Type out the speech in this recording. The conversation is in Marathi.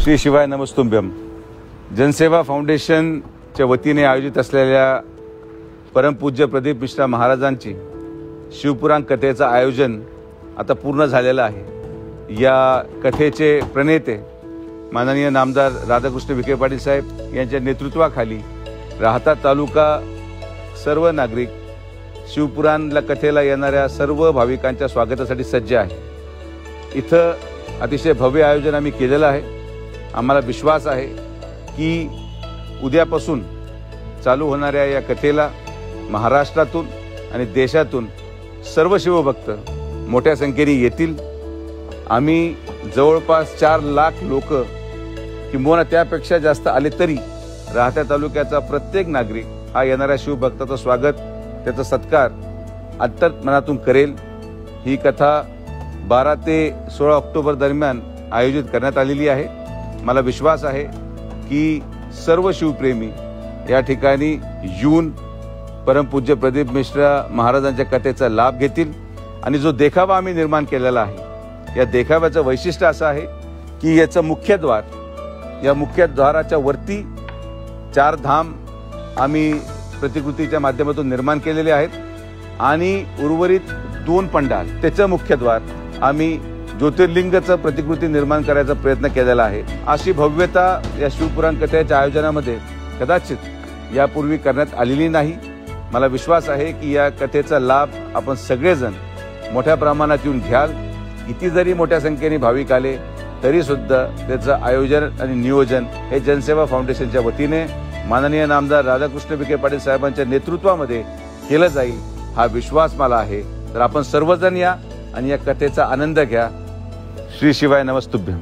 श्री शिवाय नमस्तुभ्यम जनसेवा फाउंडेशनच्या वतीने आयोजित असलेल्या परमपूज्य प्रदीप मिश्रा महाराजांची शिवपुराण कथेचं आयोजन आता पूर्ण झालेलं आहे। या कथेचे प्रणेते माननीय नामदार राधाकृष्ण विखे पाटील साहेब यांच्या नेतृत्वाखाली राहता तालुका सर्व नागरिक शिवपुराण कथेला येणाऱ्या सर्व भाविकांच्या स्वागतासाठी सज्ज आहे। इथं अतिशय भव्य आयोजन आम्ही केलेलं आहे। आम्हाला विश्वास आहे की उद्यापासून चालू होणाऱ्या या कथेला महाराष्ट्रातून आणि देशातून सर्व शिवभक्त मोठ्या संख्येने येतील। आम्ही जवळपास 4 लाख लोक किंवा त्यापेक्षा जास्त आले तरी राहत्या तालुक्याचा प्रत्येक नागरिक हा येणाऱ्या शिवभक्ताचं स्वागत त्याचा सत्कार अंतर मनातून करेल। ही कथा 12 ते 16 ऑक्टोबर दरम्यान आयोजित करण्यात आलेली आहे। मला विश्वास आहे की सर्व शिवप्रेमी या ठिकाणी येऊन परमपूज्य प्रदीप मिश्रा महाराजांच्या कथेचा लाभ घेतील। आणि जो देखावा आम्ही निर्माण केलेला आहे या देखाव्याचं वैशिष्ट्य असं आहे की याचं मुख्यद्वार या मुख्यद्वाराच्या वरती 4 धाम आम्ही प्रतिकृतीच्या माध्यमातून निर्माण केलेले आहेत आणि उर्वरित 2 पंडाल त्याचं मुख्यद्वार आम्ही ज्योतिर्लिंगाचं प्रतिकृती निर्माण करायचा प्रयत्न केलेला आहे। अशी भव्यता या शिवपुराण कथेच्या आयोजनामध्ये कदाचित यापूर्वी करण्यात आलेली नाही। मला विश्वास आहे की या कथेचा लाभ आपण सगळेजण मोठ्या प्रमाणात येऊन घ्याल। किती जरी मोठ्या संख्येने भाविक आले तरी सुद्धा त्याचं आयोजन आणि नियोजन हे जनसेवा फाउंडेशनच्या वतीने माननीय नामदार राधाकृष्ण विखे पाटील साहेबांच्या नेतृत्वामध्ये केलं जाईल हा विश्वास मला आहे। तर आपण सर्वजण या आणि या कथेचा आनंद घ्या। श्री शिवाय नमस्तुभ्यम।